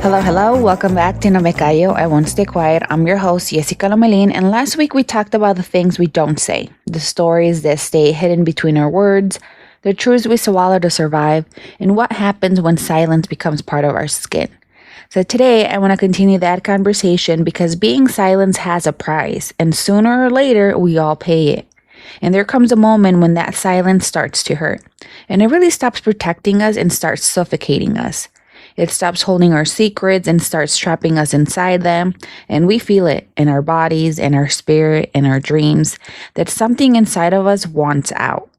Hello, hello. Welcome back to No Me Callo. I won't stay quiet. I'm your host, Jessica Lomelin, and last week we talked about the things we don't say, the stories that stay hidden between our words, the truths we swallow to survive, and what happens when silence becomes part of our skin. So today I want to continue that conversation because being silent has a price, and sooner or later we all pay it. And there comes a moment when that silence starts to hurt, and it really stops protecting us and starts suffocating us. It stops holding our secrets and starts trapping us inside them, and we feel it in our bodies, in our spirit, in our dreams, that something inside of us wants out,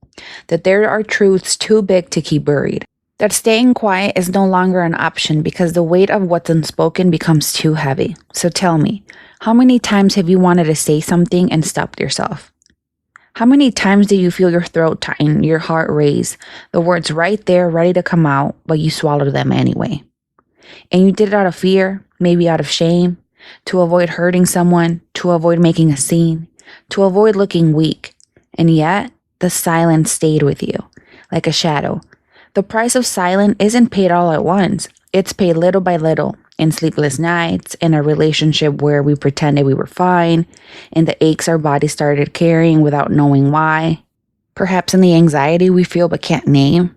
that there are truths too big to keep buried, that staying quiet is no longer an option because the weight of what's unspoken becomes too heavy. So tell me, how many times have you wanted to say something and stopped yourself? How many times do you feel your throat tighten, your heart race, the words right there ready to come out, but you swallowed them anyway? And you did it out of fear, maybe out of shame, to avoid hurting someone, to avoid making a scene, to avoid looking weak. And yet, the silence stayed with you, like a shadow. The price of silence isn't paid all at once. It's paid little by little, in sleepless nights, in a relationship where we pretended we were fine, in the aches our body started carrying without knowing why, perhaps in the anxiety we feel but can't name.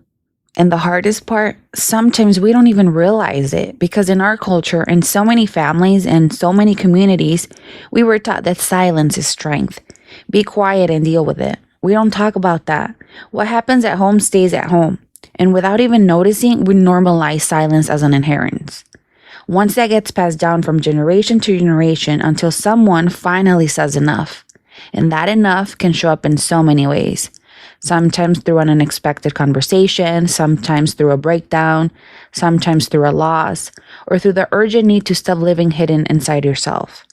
And the hardest part, sometimes we don't even realize it because in our culture, in so many families and so many communities, we were taught that silence is strength. Be quiet and deal with it. We don't talk about that. What happens at home stays at home. And without even noticing, we normalize silence as an inheritance. Once that gets passed down from generation to generation until someone finally says enough. And that enough can show up in so many ways. Sometimes through an unexpected conversation, sometimes through a breakdown, sometimes through a loss, or through the urgent need to stop living hidden inside yourself.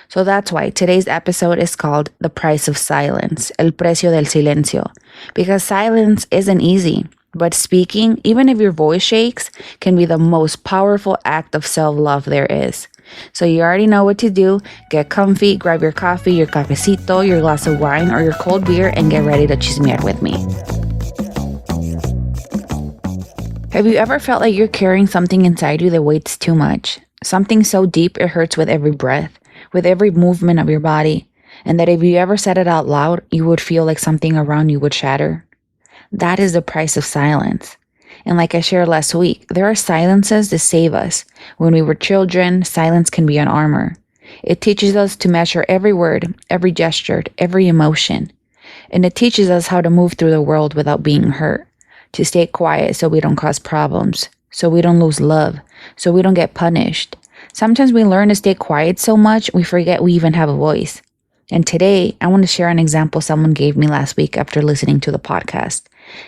So that's why today's episode is called The Price of Silence, El Precio del Silencio, because silence isn't easy. But speaking, even if your voice shakes, can be the most powerful act of self-love there is. So you already know what to do. Get comfy, grab your coffee, your cafecito, your glass of wine, or your cold beer, and get ready to chismear with me. Have you ever felt like you're carrying something inside you that weighs too much? Something so deep it hurts with every breath, with every movement of your body, and that if you ever said it out loud, you would feel like something around you would shatter? That is the price of silence. And like I shared last week, there are silences that save us. When we were children, silence can be an armor. It teaches us to measure every word, every gesture, every emotion. And it teaches us how to move through the world without being hurt, to stay quiet so we don't cause problems, so we don't lose love, so we don't get punished. Sometimes we learn to stay quiet so much, we forget we even have a voice. And today, I want to share an example someone gave me last week after listening to the podcast.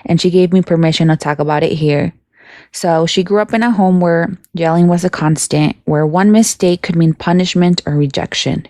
And she gave me permission to talk about it here. So she grew up in a home where yelling was a constant, where one mistake could mean punishment or rejection.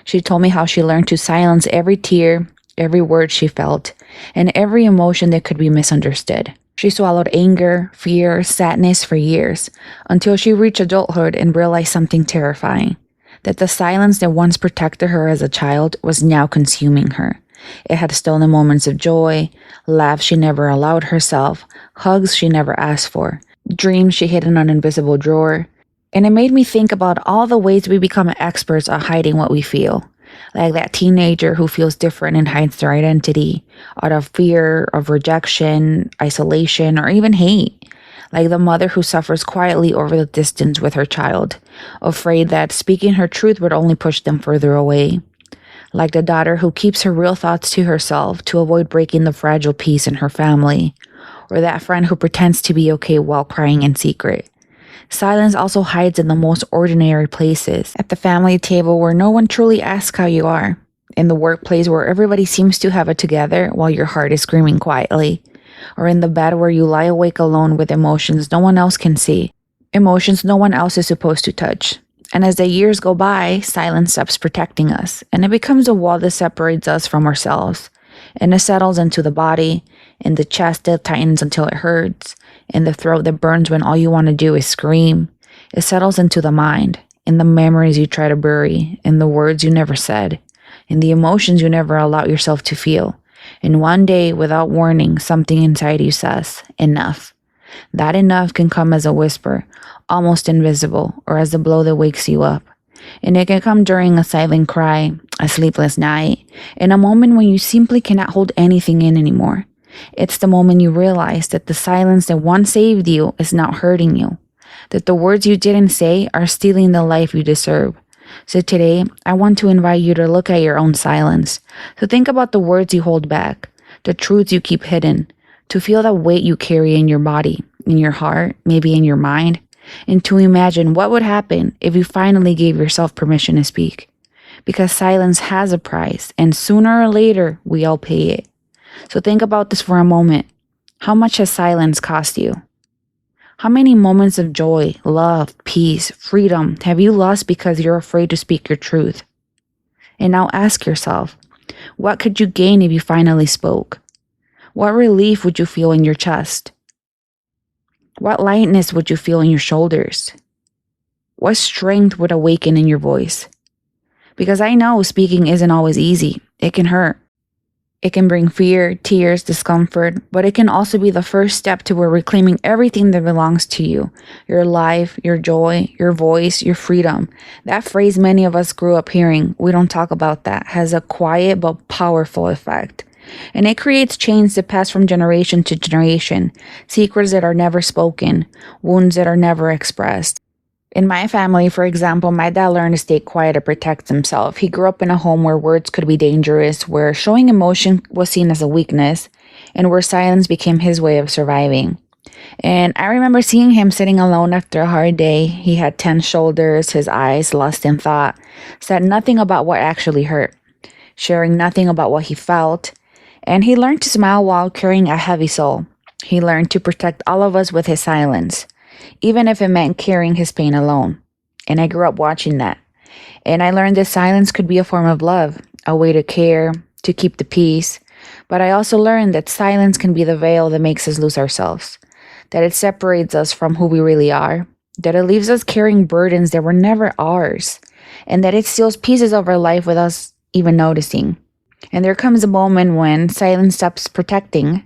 She told me how she learned to silence every tear, every word she felt, and every emotion that could be misunderstood. She swallowed anger, fear, sadness for years, until she reached adulthood and realized something terrifying, that the silence that once protected her as a child was now consuming her. It had stolen moments of joy, laughs she never allowed herself, hugs she never asked for, dreams she hid in an invisible drawer. And it made me think about all the ways we become experts at hiding what we feel. Like that teenager who feels different and hides their identity out of fear of rejection, isolation, or even hate. Like the mother who suffers quietly over the distance with her child, afraid that speaking her truth would only push them further away. Like the daughter who keeps her real thoughts to herself to avoid breaking the fragile peace in her family. Or that friend who pretends to be okay while crying in secret. Silence also hides in the most ordinary places. At the family table where no one truly asks how you are. In the workplace where everybody seems to have it together while your heart is screaming quietly. Or in the bed where you lie awake alone with emotions no one else can see. Emotions no one else is supposed to touch. And as the years go by, silence stops protecting us, and it becomes a wall that separates us from ourselves. And it settles into the body, in the chest that tightens until it hurts, in the throat that burns when all you want to do is scream. It settles into the mind, in the memories you try to bury, in the words you never said, in the emotions you never allow yourself to feel. And one day, without warning, something inside you says, enough. That enough can come as a whisper, almost invisible, or as a blow that wakes you up. And it can come during a silent cry, a sleepless night, in a moment when you simply cannot hold anything in anymore. It's the moment you realize that the silence that once saved you is not hurting you, that the words you didn't say are stealing the life you deserve. So today, I want to invite you to look at your own silence, to think about the words you hold back, the truths you keep hidden, to feel the weight you carry in your body, in your heart, maybe in your mind, and to imagine what would happen if you finally gave yourself permission to speak. Because silence has a price, and sooner or later, we all pay it. So think about this for a moment. How much has silence cost you? How many moments of joy, love, peace, freedom have you lost because you're afraid to speak your truth? And now ask yourself, what could you gain if you finally spoke? What relief would you feel in your chest? What lightness would you feel in your shoulders? What strength would awaken in your voice? Because I know speaking isn't always easy. It can hurt. It can bring fear, tears, discomfort, but it can also be the first step toward reclaiming everything that belongs to you. Your life, your joy, your voice, your freedom. That phrase many of us grew up hearing, we don't talk about that, has a quiet but powerful effect. And it creates chains that pass from generation to generation, secrets that are never spoken, wounds that are never expressed. In my family, for example, my dad learned to stay quiet to protect himself. He grew up in a home where words could be dangerous, where showing emotion was seen as a weakness, and where silence became his way of surviving. And I remember seeing him sitting alone after a hard day. He had tense shoulders, his eyes lost in thought, said nothing about what actually hurt, sharing nothing about what he felt. And he learned to smile while carrying a heavy soul. He learned to protect all of us with his silence, even if it meant carrying his pain alone. And I grew up watching that. And I learned that silence could be a form of love, a way to care, to keep the peace. But I also learned that silence can be the veil that makes us lose ourselves, that it separates us from who we really are, that it leaves us carrying burdens that were never ours, and that it steals pieces of our life without us even noticing. And there comes a moment when silence stops protecting,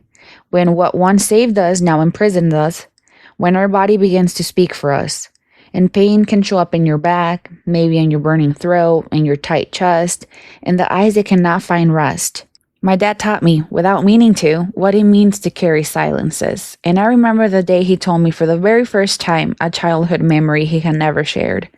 when what once saved us now imprisons us, when our body begins to speak for us. And pain can show up in your back, maybe in your burning throat, in your tight chest, and the eyes that cannot find rest. My dad taught me, without meaning to, what it means to carry silences. And I remember the day he told me for the very first time a childhood memory he had never shared.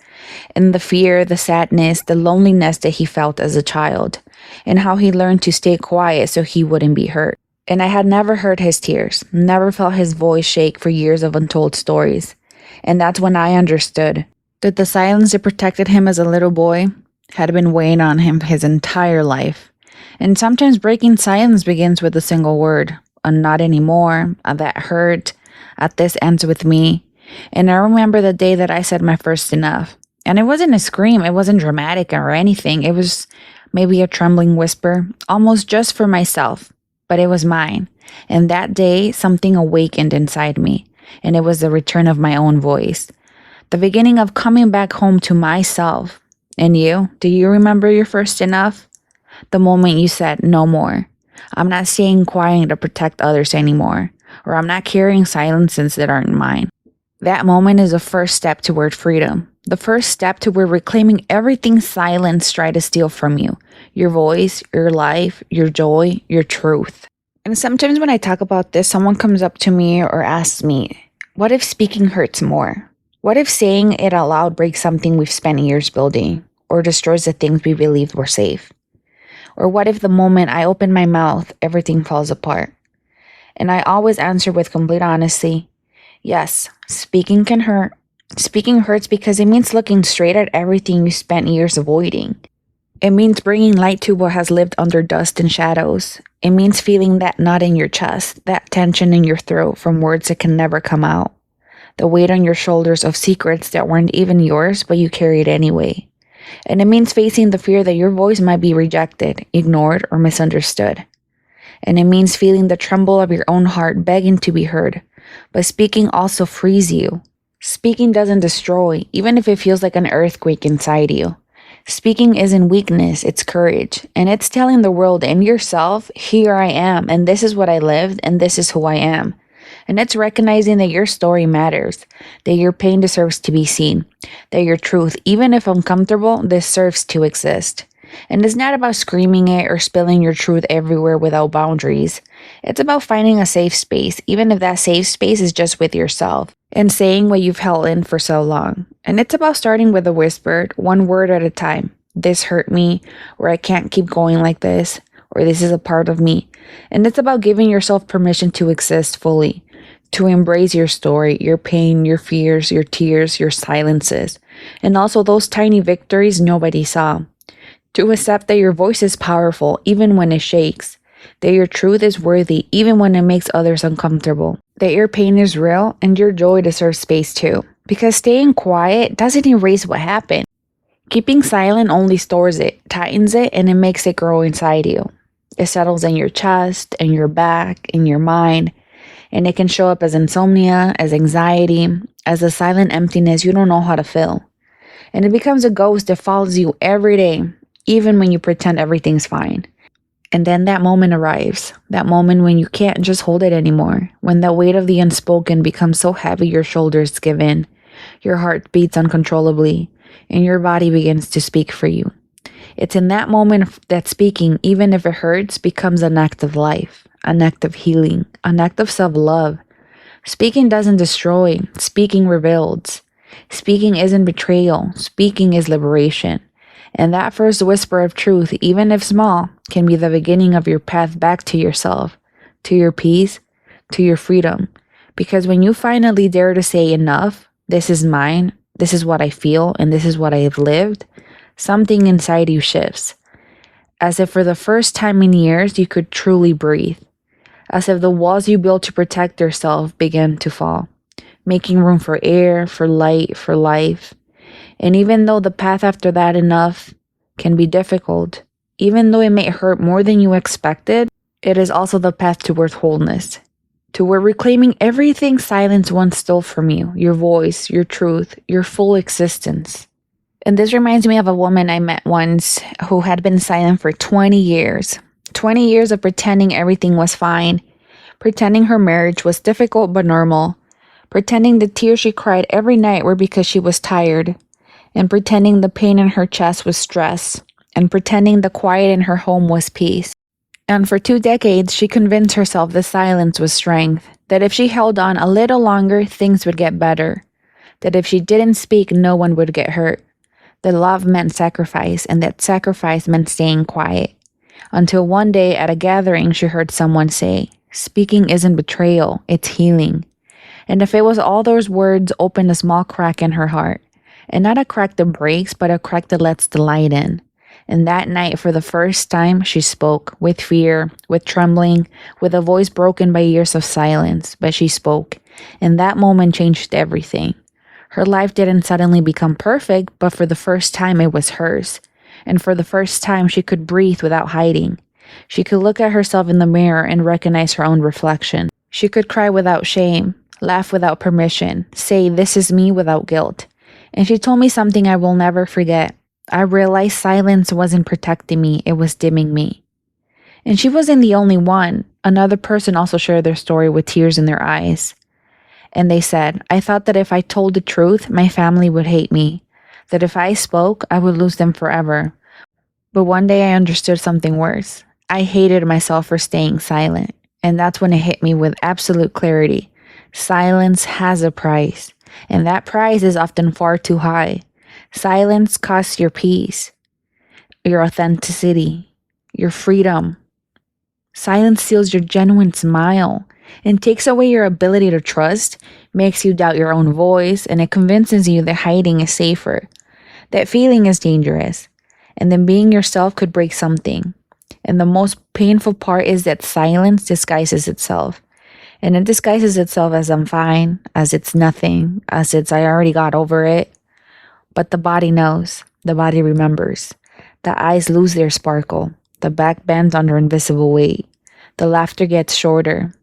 And the fear, the sadness, the loneliness that he felt as a child, and how he learned to stay quiet so he wouldn't be hurt. And I had never heard his tears, never felt his voice shake for years of untold stories. And that's when I understood that the silence that protected him as a little boy had been weighing on him his entire life. And sometimes breaking silence begins with a single word, a not anymore, a that hurt, a this ends with me. And I remember the day that I said my first enough. And it wasn't a scream, it wasn't dramatic or anything. It was maybe a trembling whisper, almost just for myself. But it was mine. And that day, something awakened inside me. And it was the return of my own voice. The beginning of coming back home to myself. And you? Do you remember your first enough? The moment you said, no more. I'm not staying quiet to protect others anymore. Or I'm not carrying silences that aren't mine. That moment is the first step toward freedom. The first step toward reclaiming everything silence tried to steal from you. Your voice, your life, your joy, your truth. And sometimes when I talk about this, someone comes up to me or asks me, what if speaking hurts more? What if saying it out loud breaks something we've spent years building, or destroys the things we believed were safe? Or what if the moment I open my mouth, everything falls apart? And I always answer with complete honesty, yes, speaking can hurt. Speaking hurts because it means looking straight at everything you spent years avoiding. It means bringing light to what has lived under dust and shadows. It means feeling that knot in your chest, that tension in your throat from words that can never come out. The weight on your shoulders of secrets that weren't even yours, but you carried anyway. And it means facing the fear that your voice might be rejected, ignored, or misunderstood. And it means feeling the tremble of your own heart begging to be heard. But speaking also frees you. Speaking doesn't destroy, even if it feels like an earthquake inside you. Speaking isn't weakness, it's courage. And it's telling the world and yourself, here I am, and this is what I lived, and this is who I am. And it's recognizing that your story matters, that your pain deserves to be seen, that your truth, even if uncomfortable, deserves to exist. And it's not about screaming it or spilling your truth everywhere without boundaries. It's about finding a safe space, even if that safe space is just with yourself, and saying what you've held in for so long. And it's about starting with a whisper, one word at a time. This hurt me, or I can't keep going like this, or this is a part of me. And it's about giving yourself permission to exist fully, to embrace your story, your pain, your fears, your tears, your silences, and also those tiny victories nobody saw. To accept that your voice is powerful even when it shakes, that your truth is worthy even when it makes others uncomfortable, that your pain is real and your joy deserves space too. Because staying quiet doesn't erase what happened. Keeping silent only stores it, tightens it, and it makes it grow inside you. It settles in your chest, in your back, in your mind, and it can show up as insomnia, as anxiety, as a silent emptiness you don't know how to fill. And it becomes a ghost that follows you every day, even when you pretend everything's fine. And then that moment arrives, that moment when you can't just hold it anymore, when the weight of the unspoken becomes so heavy your shoulders give in, your heart beats uncontrollably, and your body begins to speak for you. It's in that moment that speaking, even if it hurts, becomes an act of life, an act of healing, an act of self-love. Speaking doesn't destroy, speaking rebuilds. Speaking isn't betrayal, speaking is liberation. And that first whisper of truth, even if small, can be the beginning of your path back to yourself, to your peace, to your freedom. Because when you finally dare to say enough, this is mine, this is what I feel, and this is what I have lived, something inside you shifts. As if for the first time in years you could truly breathe. As if the walls you built to protect yourself began to fall, making room for air, for light, for life. And even though the path after that enough can be difficult, even though it may hurt more than you expected, it is also the path towards wholeness, toward reclaiming everything silence once stole from you, your voice, your truth, your full existence. And this reminds me of a woman I met once who had been silent for 20 years. 20 years of pretending everything was fine, pretending her marriage was difficult but normal, pretending the tears she cried every night were because she was tired, and pretending the pain in her chest was stress, and pretending the quiet in her home was peace. And for 2 decades, she convinced herself the silence was strength, that if she held on a little longer, things would get better, that if she didn't speak, no one would get hurt, that love meant sacrifice, and that sacrifice meant staying quiet. Until one day at a gathering, she heard someone say, "Speaking isn't betrayal, it's healing." And if it was all those words opened a small crack in her heart, and not a crack that breaks, but a crack that lets the light in. And that night, for the first time, she spoke, with fear, with trembling, with a voice broken by years of silence, but she spoke. And that moment changed everything. Her life didn't suddenly become perfect, but for the first time it was hers. And for the first time she could breathe without hiding. She could look at herself in the mirror and recognize her own reflection. She could cry without shame, laugh without permission, say this is me without guilt. And she told me something I will never forget. I realized silence wasn't protecting me, it was dimming me. And she wasn't the only one. Another person also shared their story with tears in their eyes. And they said, "I thought that if I told the truth, my family would hate me. That if I spoke, I would lose them forever. But one day I understood something worse. I hated myself for staying silent. And that's when it hit me with absolute clarity. Silence has a price. And that price is often far too high. Silence costs your peace, your authenticity, your freedom. Silence steals your genuine smile and takes away your ability to trust, makes you doubt your own voice, and it convinces you that hiding is safer. That feeling is dangerous, and then being yourself could break something. And the most painful part is that silence disguises itself. And it disguises itself as I'm fine, as it's nothing, as it's I already got over it. But the body knows, the body remembers. The eyes lose their sparkle, the back bends under invisible weight. The laughter gets shorter,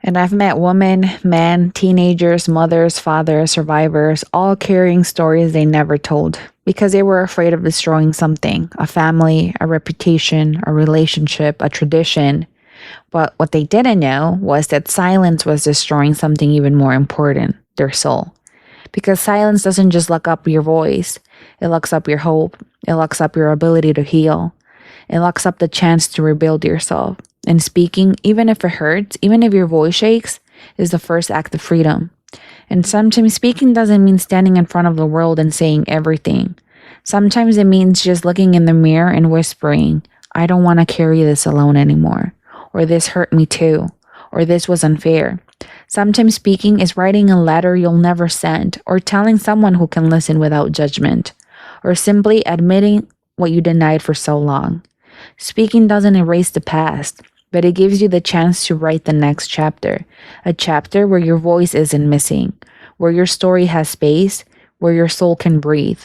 And I've met women, men, teenagers, mothers, fathers, survivors, all carrying stories they never told because they were afraid of destroying something, a family, a reputation, a relationship, a tradition. But what they didn't know was that silence was destroying something even more important, their soul. Because silence doesn't just lock up your voice, it locks up your hope, it locks up your ability to heal, it locks up the chance to rebuild yourself. And speaking, even if it hurts, even if your voice shakes, is the first act of freedom. And sometimes speaking doesn't mean standing in front of the world and saying everything. Sometimes it means just looking in the mirror and whispering, I don't want to carry this alone anymore. Or this hurt me too. Or this was unfair. Sometimes speaking is writing a letter you'll never send, or telling someone who can listen without judgment, or simply admitting what you denied for so long. Speaking doesn't erase the past, but it gives you the chance to write the next chapter, a chapter where your voice isn't missing, where your story has space, where your soul can breathe.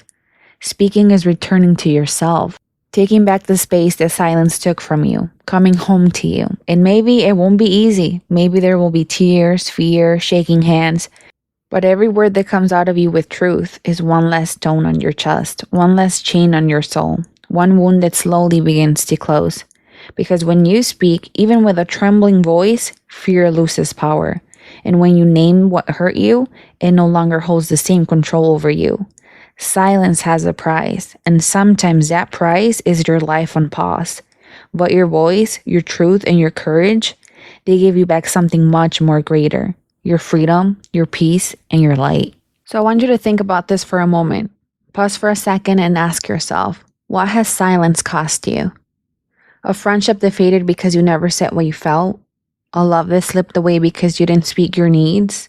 Speaking is returning to yourself, taking back the space that silence took from you, coming home to you. And maybe it won't be easy. Maybe there will be tears, fear, shaking hands. But every word that comes out of you with truth is one less stone on your chest, one less chain on your soul, one wound that slowly begins to close. Because when you speak, even with a trembling voice, fear loses power. And when you name what hurt you, it no longer holds the same control over you. Silence has a price, and sometimes that price is your life on pause. But your voice, your truth, and your courage, they give you back something much more greater. Your freedom, your peace, and your light. So I want you to think about this for a moment. Pause for a second and ask yourself, what has silence cost you? A friendship that faded because you never said what you felt? A love that slipped away because you didn't speak your needs?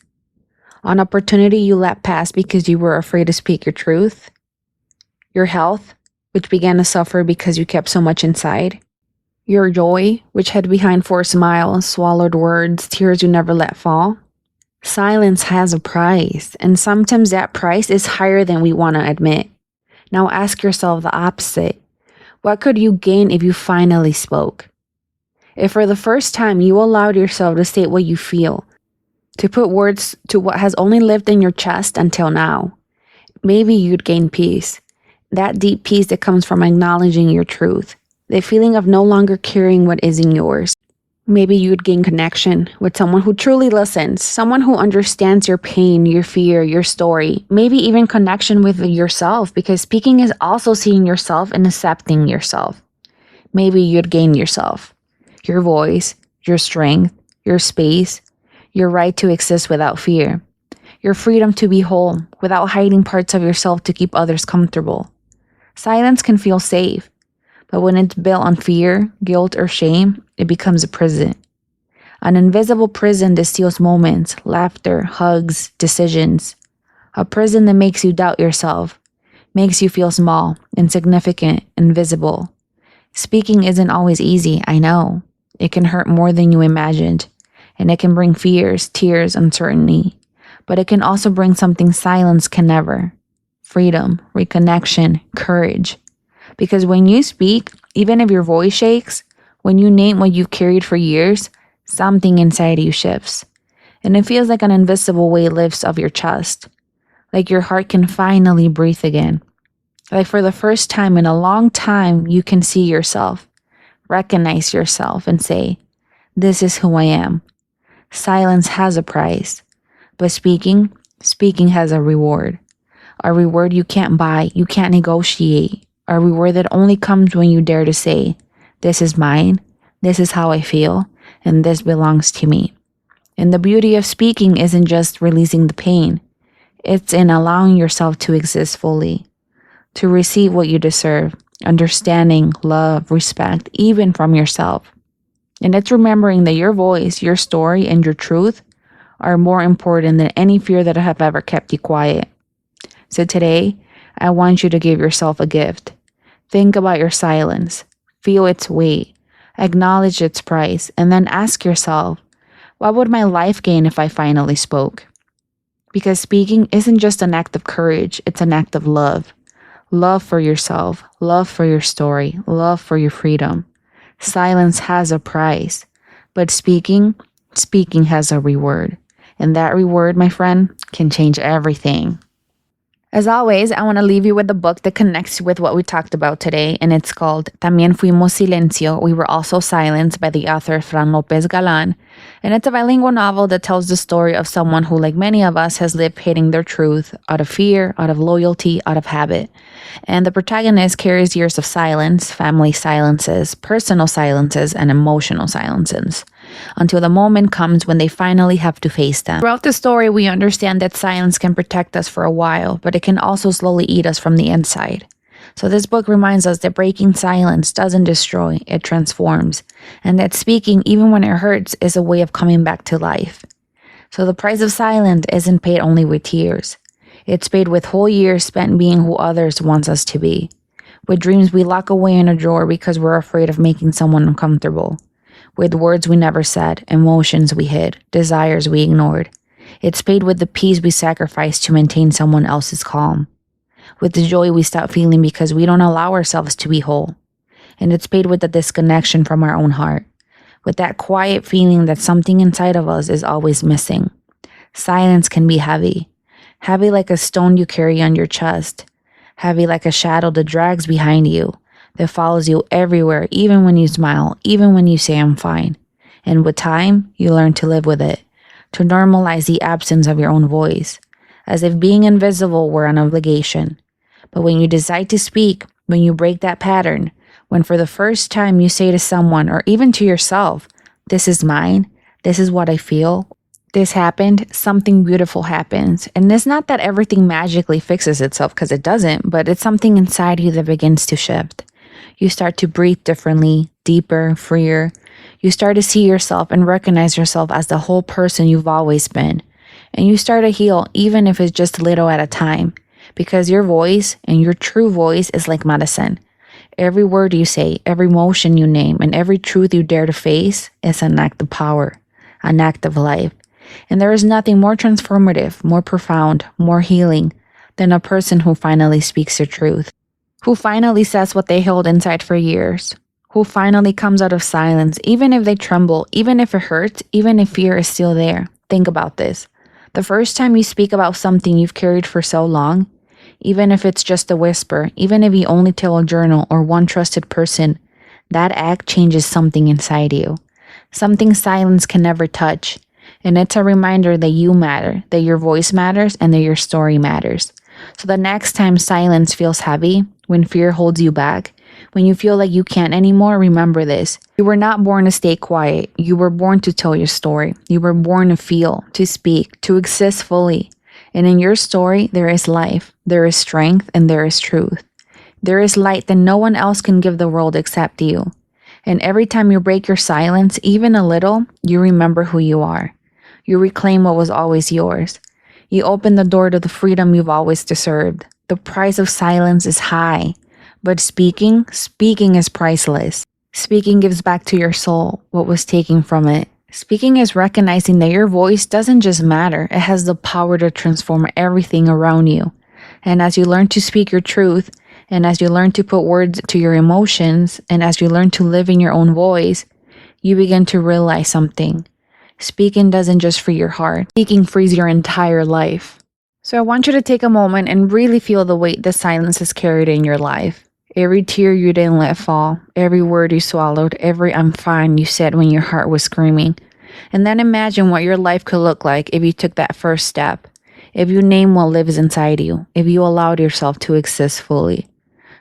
An opportunity you let pass because you were afraid to speak your truth? Your health, which began to suffer because you kept so much inside? Your joy, which hid behind forced smiles, swallowed words, tears you never let fall? Silence has a price, and sometimes that price is higher than we want to admit. Now ask yourself the opposite. What could you gain if you finally spoke? If for the first time you allowed yourself to state what you feel, to put words to what has only lived in your chest until now, maybe you'd gain peace. That deep peace that comes from acknowledging your truth. The feeling of no longer carrying what isn't yours. Maybe you'd gain connection with someone who truly listens, someone who understands your pain, your fear, your story, maybe even connection with yourself, because speaking is also seeing yourself and accepting yourself. Maybe you'd gain yourself, your voice, your strength, your space, your right to exist without fear, your freedom to be whole without hiding parts of yourself to keep others comfortable. Silence can feel safe, but when it's built on fear, guilt, or shame, it becomes a prison. An invisible prison that steals moments, laughter, hugs, decisions. A prison that makes you doubt yourself, makes you feel small, insignificant, invisible. Speaking isn't always easy, I know. It can hurt more than you imagined, and it can bring fears, tears, uncertainty. But it can also bring something silence can never. Freedom, reconnection, courage. Because when you speak, even if your voice shakes, when you name what you've carried for years, something inside you shifts. And it feels like an invisible weight lifts off your chest. Like your heart can finally breathe again. Like for the first time in a long time, you can see yourself, recognize yourself, and say, this is who I am. Silence has a price, but speaking has a reward. A reward you can't buy, you can't negotiate. A reward that only comes when you dare to say, this is mine, this is how I feel, and this belongs to me. And the beauty of speaking isn't just releasing the pain. It's in allowing yourself to exist fully, to receive what you deserve, understanding, love, respect, even from yourself. And it's remembering that your voice, your story, and your truth are more important than any fear that have ever kept you quiet. So today, I want you to give yourself a gift. Think about your silence, feel its weight, acknowledge its price, and then ask yourself, what would my life gain if I finally spoke? Because speaking isn't just an act of courage, it's an act of love. Love for yourself, love for your story, love for your freedom. Silence has a price, but speaking speaking has a reward. And that reward, my friend, can change everything. As always, I want to leave you with the book that connects with what we talked about today, and it's called También Fuimos Silencio, We Were Also Silence by the author Fran Lopez Galan. And it's a bilingual novel that tells the story of someone who, like many of us, has lived hating their truth out of fear, out of loyalty, out of habit. And the protagonist carries years of silence, family silences, personal silences, and emotional silences, until the moment comes when they finally have to face them. Throughout the story, we understand that silence can protect us for a while, but it can also slowly eat us from the inside. So this book reminds us that breaking silence doesn't destroy, it transforms, and that speaking, even when it hurts, is a way of coming back to life. So the price of silence isn't paid only with tears. It's paid with whole years spent being who others want us to be, with dreams we lock away in a drawer because we're afraid of making someone uncomfortable, with words we never said, emotions we hid, desires we ignored. It's paid with the peace we sacrificed to maintain someone else's calm, with the joy we stop feeling because we don't allow ourselves to be whole. And it's paid with the disconnection from our own heart, with that quiet feeling that something inside of us is always missing. Silence can be heavy, heavy like a stone you carry on your chest, heavy like a shadow that drags behind you, that follows you everywhere, even when you smile, even when you say I'm fine. And with time, you learn to live with it, to normalize the absence of your own voice, as if being invisible were an obligation. But when you decide to speak, when you break that pattern, when for the first time you say to someone, or even to yourself, this is mine, this is what I feel, this happened, something beautiful happens. And it's not that everything magically fixes itself, because it doesn't, but it's something inside you that begins to shift. You start to breathe differently, deeper, freer. You start to see yourself and recognize yourself as the whole person you've always been. And you start to heal, even if it's just a little at a time, because your voice and your true voice is like medicine. Every word you say, every emotion you name, and every truth you dare to face is an act of power, an act of life. And there is nothing more transformative, more profound, more healing than a person who finally speaks their truth, who finally says what they held inside for years, who finally comes out of silence, even if they tremble, even if it hurts, even if fear is still there. Think about this. The first time you speak about something you've carried for so long, even if it's just a whisper, even if you only tell a journal or one trusted person, that act changes something inside you, something silence can never touch. And it's a reminder that you matter, that your voice matters, and that your story matters. So the next time silence feels heavy, when fear holds you back, when you feel like you can't anymore, remember this. You were not born to stay quiet. You were born to tell your story. You were born to feel, to speak, to exist fully. And in your story, there is life, there is strength, and there is truth. There is light that no one else can give the world except you. And every time you break your silence, even a little, you remember who you are. You reclaim what was always yours. You open the door to the freedom you've always deserved. The price of silence is high, but speaking is priceless. Speaking gives back to your soul what was taken from it. Speaking is recognizing that your voice doesn't just matter, it has the power to transform everything around you. And as you learn to speak your truth, and as you learn to put words to your emotions, and as you learn to live in your own voice, you begin to realize something. Speaking doesn't just free your heart. Speaking frees your entire life. So I want you to take a moment and really feel the weight the silence has carried in your life. Every tear you didn't let fall, every word you swallowed, every I'm fine you said when your heart was screaming. And then imagine what your life could look like if you took that first step, if you name what lives inside you, if you allowed yourself to exist fully.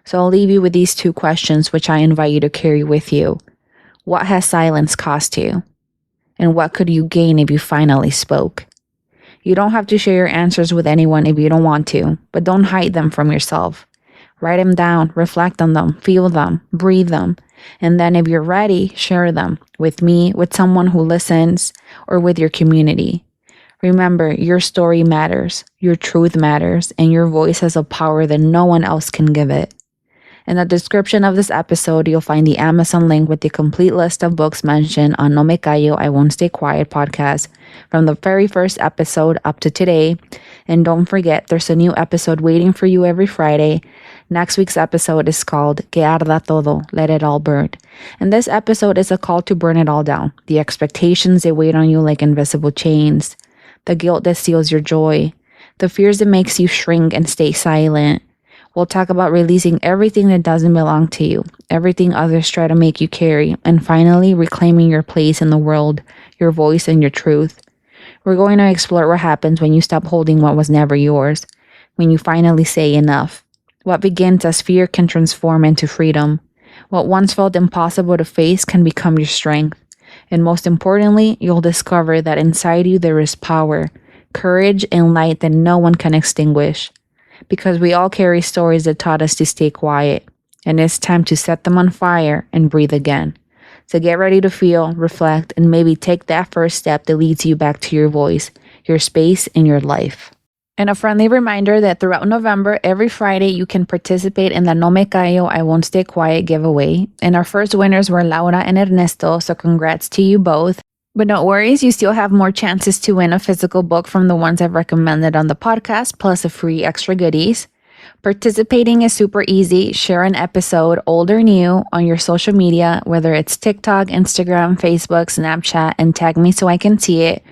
So I'll leave you with these two questions which I invite you to carry with you. What has silence cost you? And what could you gain if you finally spoke? You don't have to share your answers with anyone if you don't want to, but don't hide them from yourself. Write them down, reflect on them, feel them, breathe them, and then if you're ready, share them with me, with someone who listens, or with your community. Remember, your story matters, your truth matters, and your voice has a power that no one else can give it. In the description of this episode, you'll find the Amazon link with the complete list of books mentioned on No Me Callo, I Won't Stay Quiet podcast from the very first episode up to today. And don't forget, there's a new episode waiting for you every Friday. Next week's episode is called Que Arda Todo, Let It All Burn. And this episode is a call to burn it all down. The expectations that weigh on you like invisible chains. The guilt that steals your joy. The fears that makes you shrink and stay silent. We'll talk about releasing everything that doesn't belong to you, everything others try to make you carry, and finally reclaiming your place in the world, your voice, and your truth. We're going to explore what happens when you stop holding what was never yours, when you finally say enough. What begins as fear can transform into freedom. What once felt impossible to face can become your strength. And most importantly, you'll discover that inside you there is power, courage, and light that no one can extinguish. Because we all carry stories that taught us to stay quiet, and it's time to set them on fire and breathe again. So get ready to feel, reflect, and maybe take that first step that leads you back to your voice, your space, and your life. And a friendly reminder that throughout November, every Friday, you can participate in the No Me Callo, I Won't Stay Quiet giveaway. And our first winners were Laura and Ernesto, so congrats to you both. But no worries, you still have more chances to win a physical book from the ones I've recommended on the podcast, plus a free extra goodies. Participating is super easy. Share an episode, old or new, on your social media, whether it's TikTok, Instagram, Facebook, Snapchat, and tag me so I can see it.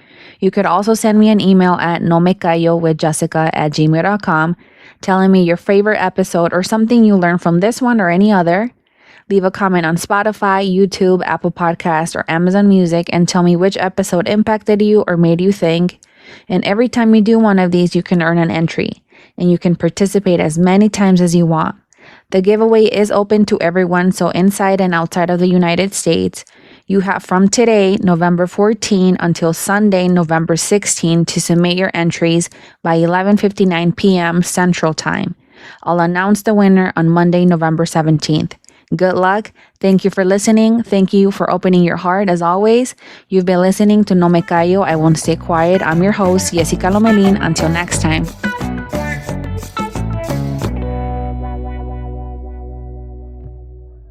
You could also send me an email at nomecallowithjessica@gmail.com telling me your favorite episode or something you learned from this one or any other. Leave a comment on Spotify, YouTube, Apple Podcasts, or Amazon Music and tell me which episode impacted you or made you think. And every time you do one of these, you can earn an entry. And you can participate as many times as you want. The giveaway is open to everyone, so inside and outside of the United States. You have from today, November 14, until Sunday, November 16, to submit your entries by 11:59 p.m. Central Time. I'll announce the winner on Monday, November 17th. Good luck. Thank you for listening. Thank you for opening your heart as always. You've been listening to No Me Callo, I Won't Stay Quiet. I'm your host, Jessica Lomelin. Until next time.